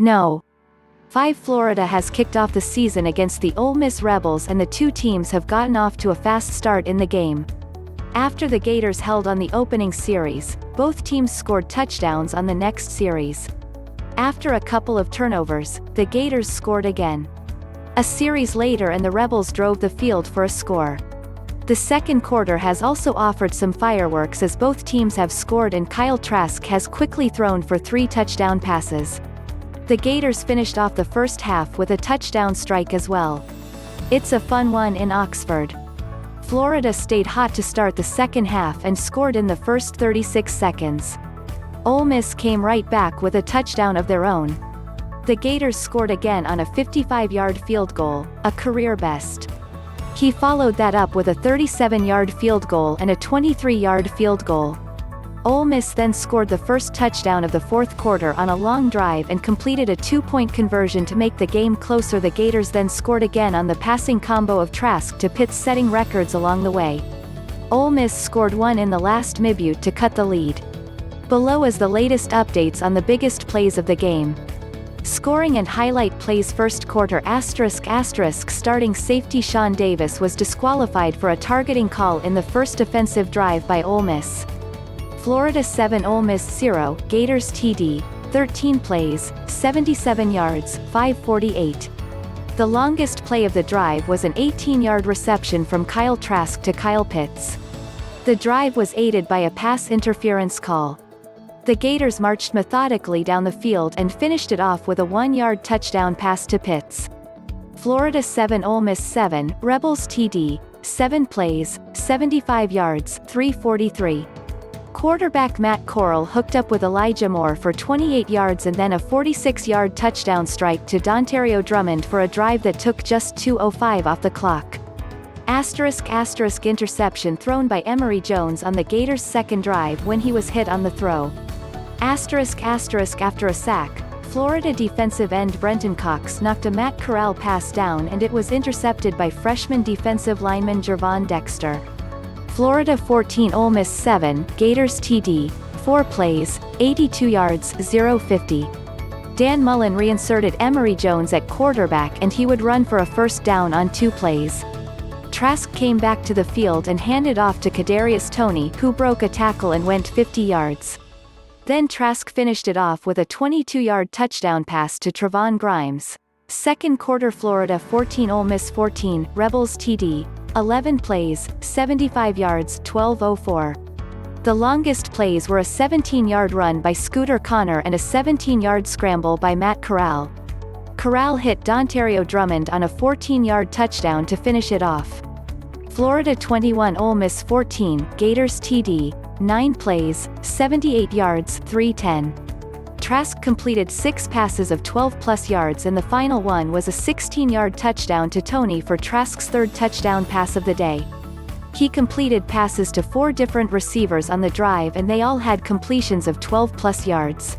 No. 5 Florida has kicked off the season against the Ole Miss Rebels, and the two teams have gotten off to a fast start in the game. After the Gators held on the opening series, both teams scored touchdowns on the next series. After a couple of turnovers, the Gators scored again. A series later and the Rebels drove the field for a score. The second quarter has also offered some fireworks as both teams have scored and Kyle Trask has quickly thrown for 3 touchdown passes. The Gators finished off the first half with a touchdown strike as well. It's a fun one in Oxford. Florida stayed hot to start the second half and scored in the first 36 seconds. Ole Miss came right back with a touchdown of their own. The Gators scored again on a 55-yard field goal, a career best. He followed that up with a 37-yard field goal and a 23-yard field goal. Ole Miss then scored the first touchdown of the fourth quarter on a long drive and completed a 2-point conversion to make the game closer. The Gators then scored again on the passing combo of Trask to Pitts, setting records along the way. Ole Miss scored one in the last mibute to cut the lead. Below is the latest updates on the biggest plays of the game. Scoring and highlight plays first quarter ***. Starting safety Shawn Davis was disqualified for a targeting call in the first offensive drive by Ole Miss. Florida 7 Ole Miss 0, Gators TD, 13 plays, 77 yards, 548. The longest play of the drive was an 18-yard reception from Kyle Trask to Kyle Pitts. The drive was aided by a pass interference call. The Gators marched methodically down the field and finished it off with a 1-yard touchdown pass to Pitts. Florida 7 Ole Miss 7, Rebels TD, 7 plays, 75 yards, 343. Quarterback Matt Corral hooked up with Elijah Moore for 28 yards and then a 46-yard touchdown strike to Dontario Drummond for a drive that took just 2:05 off the clock. *** Interception thrown by Emory Jones on the Gators' second drive when he was hit on the throw. *** After a sack, Florida defensive end Brenton Cox knocked a Matt Corral pass down and it was intercepted by freshman defensive lineman Gervon Dexter. Florida 14 Ole Miss 7, Gators TD, 4 plays, 82 yards, 050. Dan Mullen reinserted Emory Jones at quarterback and he would run for a first down on 2 plays. Trask came back to the field and handed off to Kadarius Toney, who broke a tackle and went 50 yards. Then Trask finished it off with a 22-yard touchdown pass to Trevon Grimes.2nd QUARTERFlorida 14 Ole Miss 14, Rebels TD, 11 plays, 75 yards, 12:04. The longest plays were a 17-yard run by Scooter Connor and a 17-yard scramble by Matt Corral. Corral hit Dontario Drummond on a 14-yard touchdown to finish it off. Florida 21 Ole Miss 14, Gators TD, 9 plays, 78 yards, 310. Trask completed 6 passes of 12-plus yards and the final one was a 16-yard touchdown to Toney for Trask's third touchdown pass of the day. He completed passes to 4 different receivers on the drive and they all had completions of 12-plus yards.